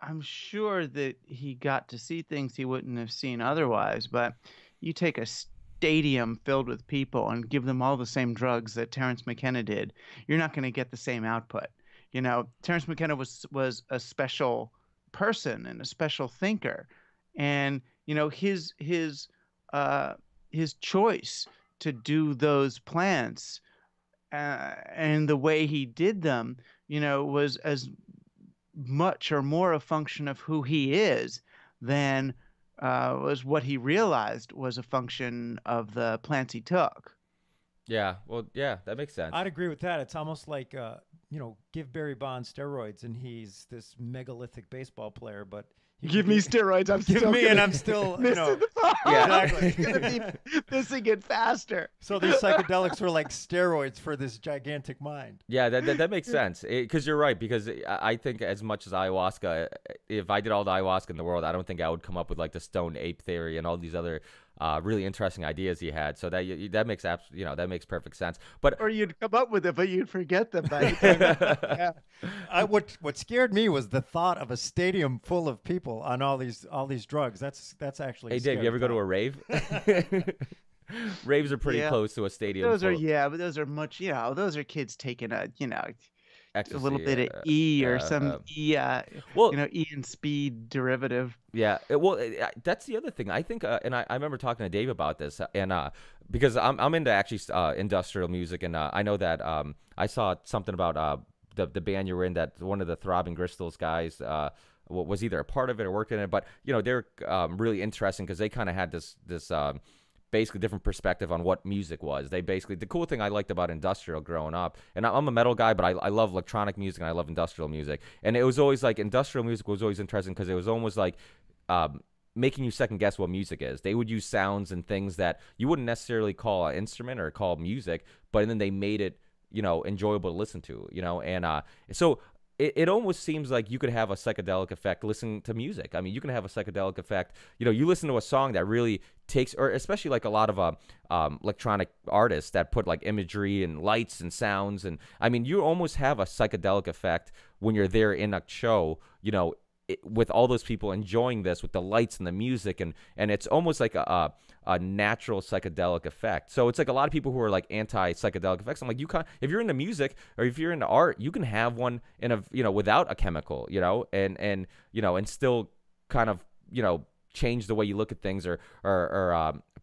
Speaker 2: I'm sure that he got to see things he wouldn't have seen otherwise. But you take a stadium filled with people and give them all the same drugs that Terrence McKenna did, you're not going to get the same output. Terence McKenna was a special person and a special thinker, and his choice to do those plants and the way he did them, was as much or more a function of who he is than was what he realized was a function of the plants he took.
Speaker 1: Yeah, well, yeah, that makes sense.
Speaker 3: I'd agree with that. It's almost like, give Barry Bonds steroids and he's this megalithic baseball player, but
Speaker 2: give me steroids. I'm
Speaker 3: give
Speaker 2: still
Speaker 3: me,
Speaker 2: gonna
Speaker 3: and I'm still,
Speaker 1: Yeah.
Speaker 3: exactly.
Speaker 2: He's gonna be missing it faster.
Speaker 3: So these psychedelics were like steroids for this gigantic mind.
Speaker 1: Yeah, that makes sense. Because you're right. Because I think as much as ayahuasca, if I did all the ayahuasca in the world, I don't think I would come up with like the stoned ape theory and all these other really interesting ideas he had. So that makes that makes perfect sense. But
Speaker 2: Or you'd come up with it, but you'd forget them by the time.
Speaker 3: What scared me was the thought of a stadium full of people on all these drugs. That's actually.
Speaker 1: hey, Dave, you ever go to a rave? Raves are pretty
Speaker 2: Yeah.
Speaker 1: close to a stadium.
Speaker 2: Those are
Speaker 1: full.
Speaker 2: but those are much. Those are kids taking a
Speaker 1: Ecstasy,
Speaker 2: little bit of E or some E,
Speaker 1: well,
Speaker 2: E and speed derivative.
Speaker 1: yeah. That's the other thing. I think, and I remember talking to Dave about this, and because I'm into actually industrial music, and I know that I saw something about the band you were in, that one of the Throbbing Crystals guys was either a part of it or worked in it, but they're really interesting because they kind of had this basically different perspective on what music was. They basically, the cool thing I liked about industrial growing up, and I'm a metal guy, but I love electronic music and I love industrial music. And it was always like, industrial music was always interesting because it was almost like making you second guess what music is. They would use sounds and things that you wouldn't necessarily call an instrument or call music, but then they made it, enjoyable to listen to, and so it almost seems like you could have a psychedelic effect listening to music. I mean, you can have a psychedelic effect. You listen to a song that really takes, or especially like a lot of electronic artists that put like imagery and lights and sounds. And I mean, you almost have a psychedelic effect when you're there in a show, with all those people enjoying this with the lights and the music. And it's almost like a natural psychedelic effect. So it's like a lot of people who are like anti-psychedelic effects. I'm like, if you're into music or if you're into art, you can have one in a, without a chemical, and still kind of, change the way you look at things or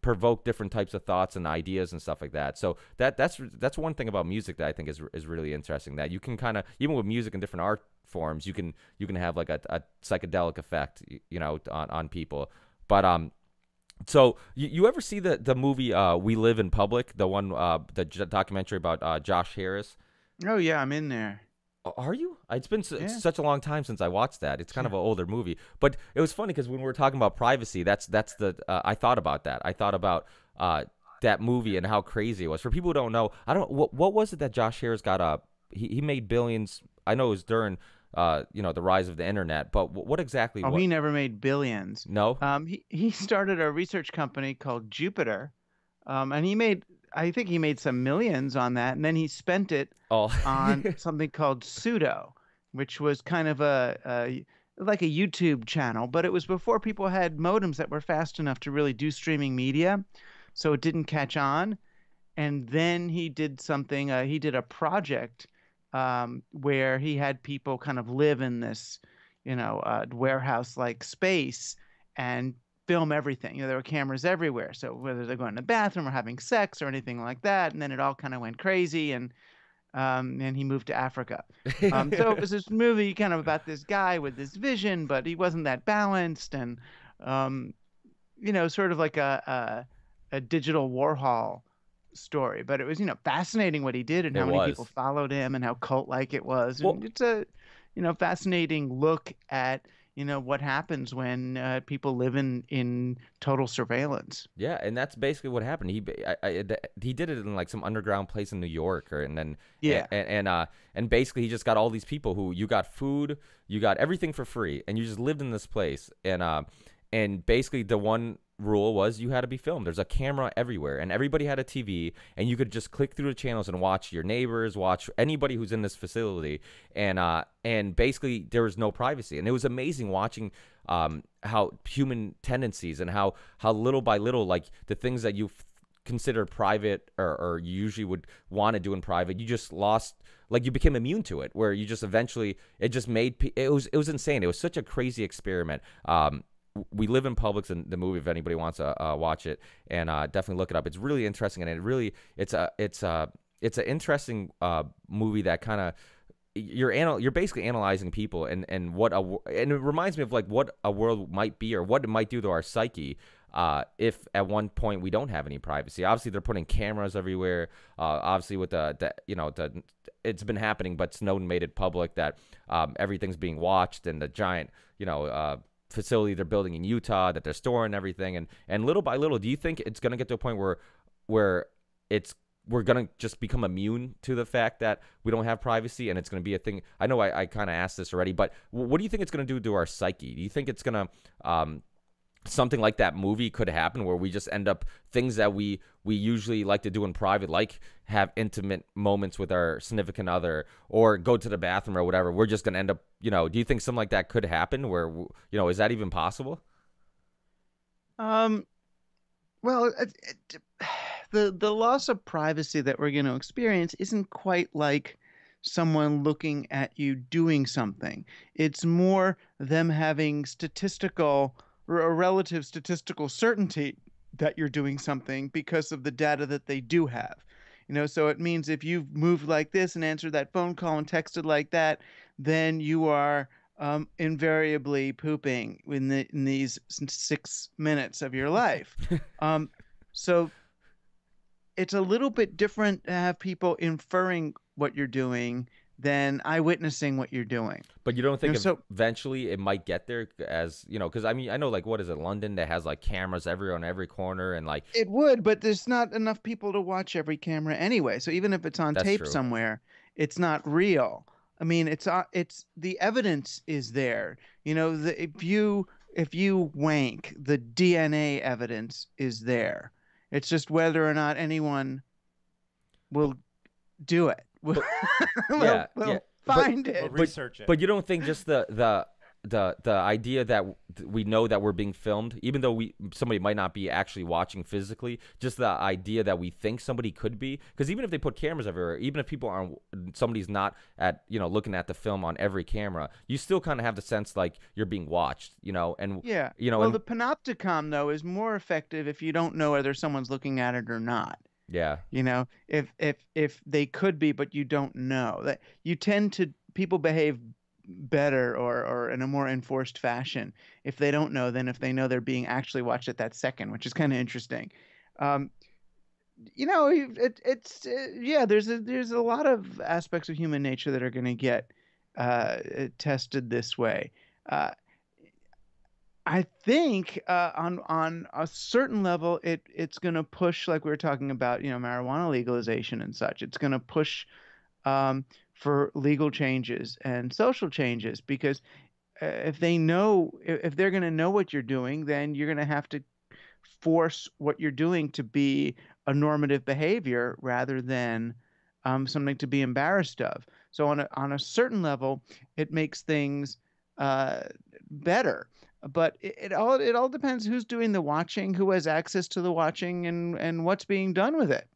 Speaker 1: provoke different types of thoughts and ideas and stuff like that. So that's one thing about music that I think is really interesting, that you can kind of, even with music and different art forms, you can have like a psychedelic effect, on people. But so you ever see the movie We Live in Public, the one the documentary about Josh Harris?
Speaker 2: Oh yeah, I'm in there.
Speaker 1: Are you? It's been
Speaker 2: Yeah.
Speaker 1: such a long time since I watched that. It's kind of an older movie, but it was funny because when we were talking about privacy, that's the I thought about that. I thought about that movie and how crazy it was. For people who don't know, what was it that Josh Harris got up? He made billions. I know it was during the rise of the internet, but what exactly?
Speaker 2: He never made billions.
Speaker 1: No.
Speaker 2: He started a research company called Jupiter, and I think he made some millions on that, and then he spent it on something called Pseudo, which was kind of like a YouTube channel, but it was before people had modems that were fast enough to really do streaming media, so it didn't catch on. And then he did something. He did a project where he had people kind of live in this, warehouse-like space and film everything. There were cameras everywhere. So whether they're going to the bathroom or having sex or anything like that, and then it all kind of went crazy, and he moved to Africa. So it was this movie kind of about this guy with this vision, but he wasn't that balanced, and sort of like a digital Warhol story. But it was fascinating what he did and how many people followed him and how cult-like it was. And it's a fascinating look at what happens when people live in total surveillance.
Speaker 1: Yeah, and that's basically what happened. He did it in like some underground place in New York, and basically he just got all these people who, you got food, you got everything for free, and you just lived in this place. And basically the one rule was you had to be filmed. There's a camera everywhere, and everybody had a TV, and you could just click through the channels and watch your neighbors, watch anybody who's in this facility, and basically there was no privacy. And it was amazing watching how human tendencies and how little by little, like the things that you considered private or you usually would want to do in private, you just lost, like you became immune to it, where you just eventually, it just made, it was insane. It was such a crazy experiment. We live in Publix in the movie, if anybody wants to watch it, and definitely look it up. It's really interesting, and it's an interesting movie that kind of, you're basically analyzing people and and it reminds me of like what a world might be or what it might do to our psyche if at one point we don't have any privacy. Obviously, they're putting cameras everywhere. Obviously, with it's been happening, but Snowden made it public that everything's being watched, and the giant facility they're building in Utah that they're storing everything, and little by little, do you think it's going to get to a point where we're going to just become immune to the fact that we don't have privacy, and it's going to be a thing? I know I kind of asked this already, but what do you think it's going to do to our psyche? Do you think it's going to something like that movie could happen, where we just end up things that we usually like to do in private, like have intimate moments with our significant other or go to the bathroom or whatever? We're just going to end up, do you think something like that could happen where, is that even possible?
Speaker 2: Well, the loss of privacy that we're going to experience isn't quite like someone looking at you doing something. It's more them having a relative statistical certainty that you're doing something because of the data that they do have. So it means if you've moved like this and answered that phone call and texted like that, then you are invariably pooping in these 6 minutes of your life. So it's a little bit different to have people inferring what you're doing than eyewitnessing what you're doing.
Speaker 1: But you don't think eventually it might get there, as because I know, like, what is it, London, that has like cameras everywhere on every corner, and like
Speaker 2: it would, but there's not enough people to watch every camera anyway. So even if it's on tape somewhere, it's not real. I mean, it's the evidence is there. If you wank, the DNA evidence is there. It's just whether or not anyone will do it. We'll find it.
Speaker 3: We'll research it.
Speaker 1: But you don't think just the idea that we know that we're being filmed, even though somebody might not be actually watching physically, just the idea that we think somebody could be, because even if they put cameras everywhere, even if somebody's not at looking at the film on every camera, you still kind of have the sense like you're being watched, and
Speaker 2: yeah. Well, the panopticon though is more effective if you don't know whether someone's looking at it or not.
Speaker 1: Yeah.
Speaker 2: If they could be, but you don't know, that people behave better or in a more enforced fashion if they don't know than if they know they're being actually watched at that second, which is kind of interesting. There's a lot of aspects of human nature that are going to get tested this way. I think on a certain level, it's going to push, like we were talking about, marijuana legalization and such. It's going to push for legal changes and social changes, because if they're going to know what you're doing, then you're going to have to force what you're doing to be a normative behavior rather than something to be embarrassed of. So on a certain level, it makes things better. But it all depends who's doing the watching, who has access to the watching, and what's being done with it.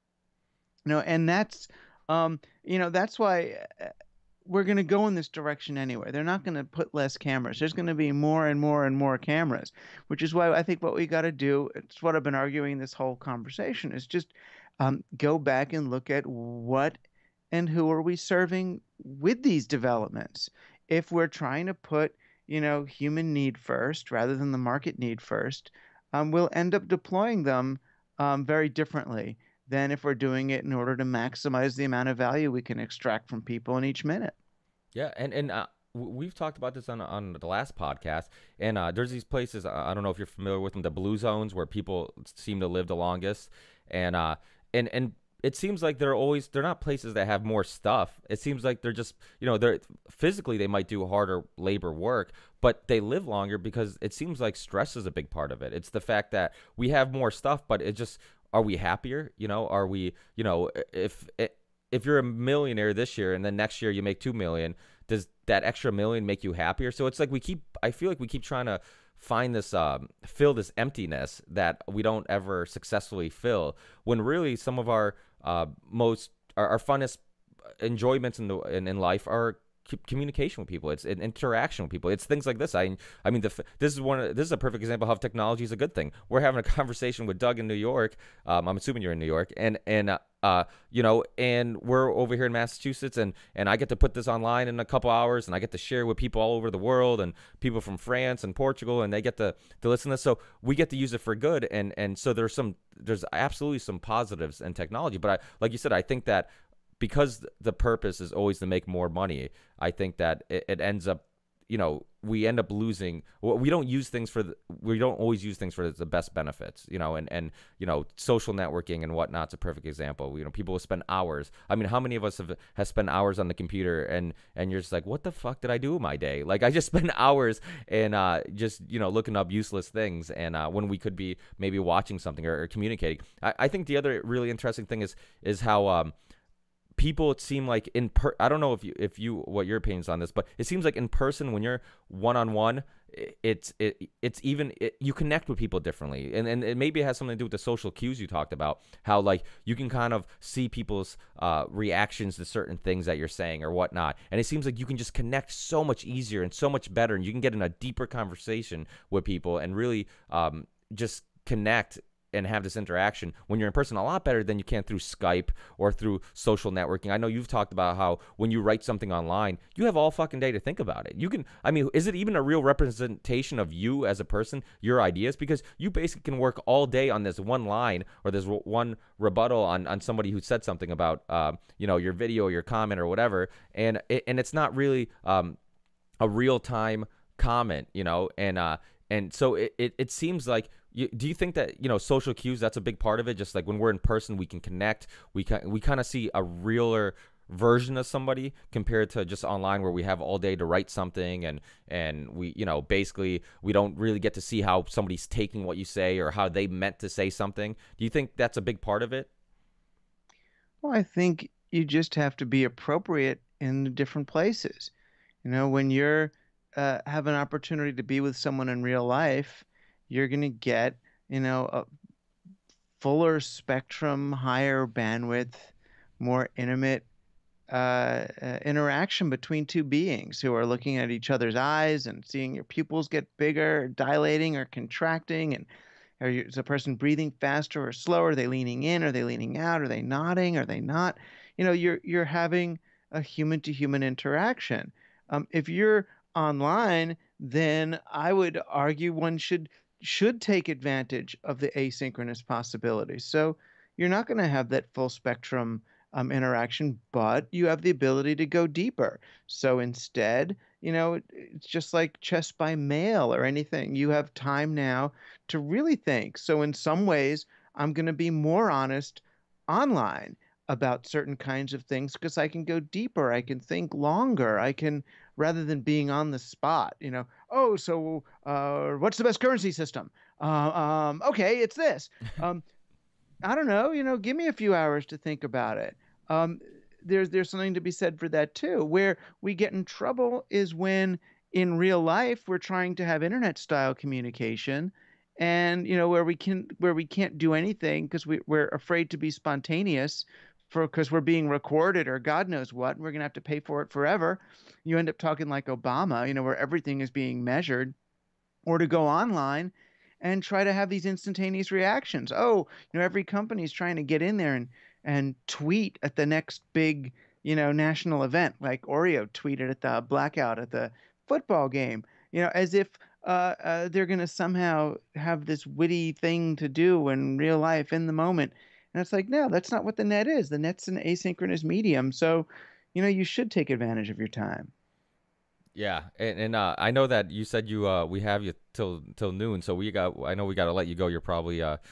Speaker 2: And that's that's why we're going to go in this direction anyway. They're not going to put less cameras. There's going to be more and more and more cameras, which is why I think what we got to do, it's what I've been arguing this whole conversation, is just go back and look at what and who are we serving with these developments. If we're trying to put human need first rather than the market need first, we'll end up deploying them very differently than if we're doing it in order to maximize the amount of value we can extract from people in each minute.
Speaker 1: Yeah, and we've talked about this on the last podcast, and there's these places, I don't know if you're familiar with them, the blue zones, where people seem to live the longest, and it seems like they're not places that have more stuff. It seems like they're just, they're physically, they might do harder labor work, but they live longer because it seems like stress is a big part of it. It's the fact that we have more stuff, but it just, are we happier? Are we, if you're a millionaire this year and then next year you make 2 million, does that extra million make you happier? So it's like I feel like we keep trying to find this fill this emptiness that we don't ever successfully fill, when really some of our our funnest enjoyments in life are communication with people. It's an interaction with people. It's things like this. I mean, this is a perfect example of how technology is a good thing. We're having a conversation with Doug in New York. I'm assuming you're in New York, and you know, and we're over here in Massachusetts, and I get to put this online in a couple hours, and I get to share with people all over the world, and people from France and Portugal, and they get to listen to this. So we get to use it for good, and so there's absolutely some positives in technology. But like you said, I think that because the purpose is always to make more money, I think that it ends up, you know, we end up losing. We don't always use things for the best benefits, you know, and you know, social networking and whatnot's a perfect example. You know, people will spend hours. I mean, how many of us have spent hours on the computer, and you're just like, what the fuck did I do with my day? Like, I just spent hours and just, you know, looking up useless things, and when we could be maybe watching something or communicating. I think the other really interesting thing is how people, it seem like I don't know if you what your opinions on this, but it seems like in person, when you're one-on-one, you connect with people differently, and it maybe has something to do with the social cues you talked about, how like you can kind of see people's reactions to certain things that you're saying or whatnot, and it seems like you can just connect so much easier and so much better, and you can get in a deeper conversation with people and really just connect and have this interaction when you're in person a lot better than you can through Skype or through social networking. I know you've talked about how when you write something online, you have all fucking day to think about it. I mean, is it even a real representation of you as a person, your ideas? Because you basically can work all day on this one line or this one rebuttal on somebody who said something about, you know, your video or your comment or whatever. And it's not really a real time comment, you know? And so it seems like, do you think that, you know, social cues, that's a big part of it? Just like when we're in person, we can connect. We kind of see a realer version of somebody compared to just online, where we have all day to write something, and we, you know, basically we don't really get to see how somebody's taking what you say or how they meant to say something. Do you think that's a big part of it?
Speaker 2: Well, I think you just have to be appropriate in the different places. You know, when you're have an opportunity to be with someone in real life, you're going to get, you know, a fuller spectrum, higher bandwidth, more intimate interaction between two beings who are looking at each other's eyes and seeing your pupils get bigger, dilating or contracting, and is a person breathing faster or slower? Are they leaning in? Are they leaning out? Are they nodding? Are they not? You know, you're having a human to human interaction. If you're online, then I would argue one should take advantage of the asynchronous possibilities. So you're not going to have that full spectrum interaction, but you have the ability to go deeper. So instead, you know, it's just like chess by mail or anything. You have time now to really think. So in some ways, I'm going to be more honest online about certain kinds of things because I can go deeper. I can think longer. I can, rather than being on the spot, you know, oh, so what's the best currency system? Okay, it's this. I don't know, you know, give me a few hours to think about it. There's something to be said for that too. Where we get in trouble is when in real life we're trying to have internet style communication, and you know where we can't do anything because we're afraid to be spontaneous because we're being recorded or God knows what, and we're gonna have to pay for it forever. You end up talking like Obama, you know, where everything is being measured, or to go online and try to have these instantaneous reactions. Oh, you know, every company is trying to get in there and tweet at the next big, you know, national event, like Oreo tweeted at the blackout at the football game, you know, as if they're going to somehow have this witty thing to do in real life in the moment. And it's like, no, that's not what the net is. The net's an asynchronous medium. So, you know, you should take advantage of your time.
Speaker 1: Yeah, and I know that you said we have you till noon, so I know we got to let you go. You're probably have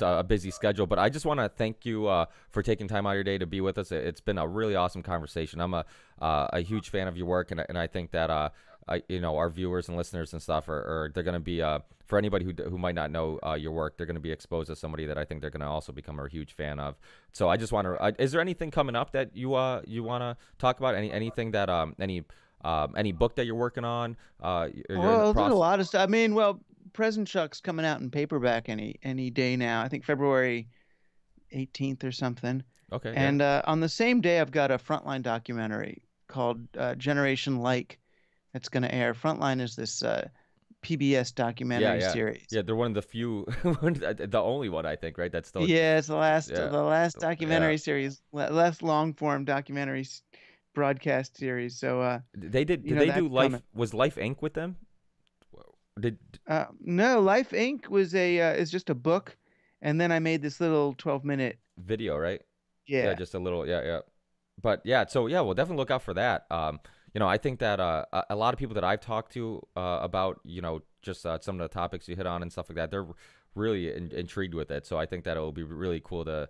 Speaker 1: a busy schedule, but I just want to thank you for taking time out of your day to be with us. It's been a really awesome conversation. I'm a huge fan of your work, and I think that our viewers and listeners and stuff are they're going to be for anybody who might not know your work, they're going to be exposed to somebody that I think they're going to also become a huge fan of. So I just want to is there anything coming up that you want to talk about? Anything that any book that you're working on?
Speaker 2: Well, there's a lot of stuff. I mean, well, Present Chuck's coming out in paperback any day now. I think February 18th or something.
Speaker 1: Okay.
Speaker 2: And on the same day, I've got a Frontline documentary called Generation Like that's going to air. Frontline is this PBS documentary series.
Speaker 1: Yeah, they're one of the few, the only one I think, right? That's still.
Speaker 2: Yeah, it's the last documentary series, last long form documentary broadcast series. So
Speaker 1: they did they do Life? Was Life Inc. with them?
Speaker 2: No, Life Inc. was is just a book, and then I made this little 12-minute
Speaker 1: video, right?
Speaker 2: Yeah,
Speaker 1: just a little, but we'll definitely look out for that. I think that a lot of people that I've talked to about just some of the topics you hit on and stuff like that, they're really intrigued with it. So I think that it'll be really cool to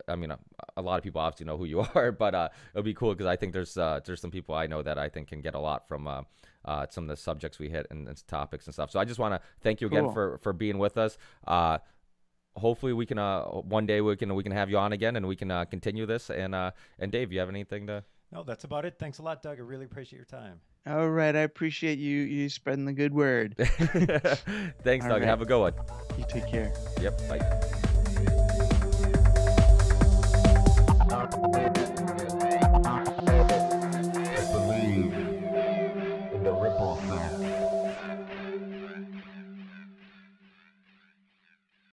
Speaker 1: I mean, a lot of people obviously know who you are, but it'll be cool because I think there's some people I know that I think can get a lot from some of the subjects we hit and topics and stuff. So I just want to thank you again for being with us. Hopefully we can one day we can have you on again and we can continue this. And Dave, you have anything to?
Speaker 3: No, that's about it. Thanks a lot, Doug. I really appreciate your time.
Speaker 2: All right, I appreciate you spreading the good word.
Speaker 1: Thanks, Doug. Right. Have a good one.
Speaker 2: You take care.
Speaker 1: Yep. Bye.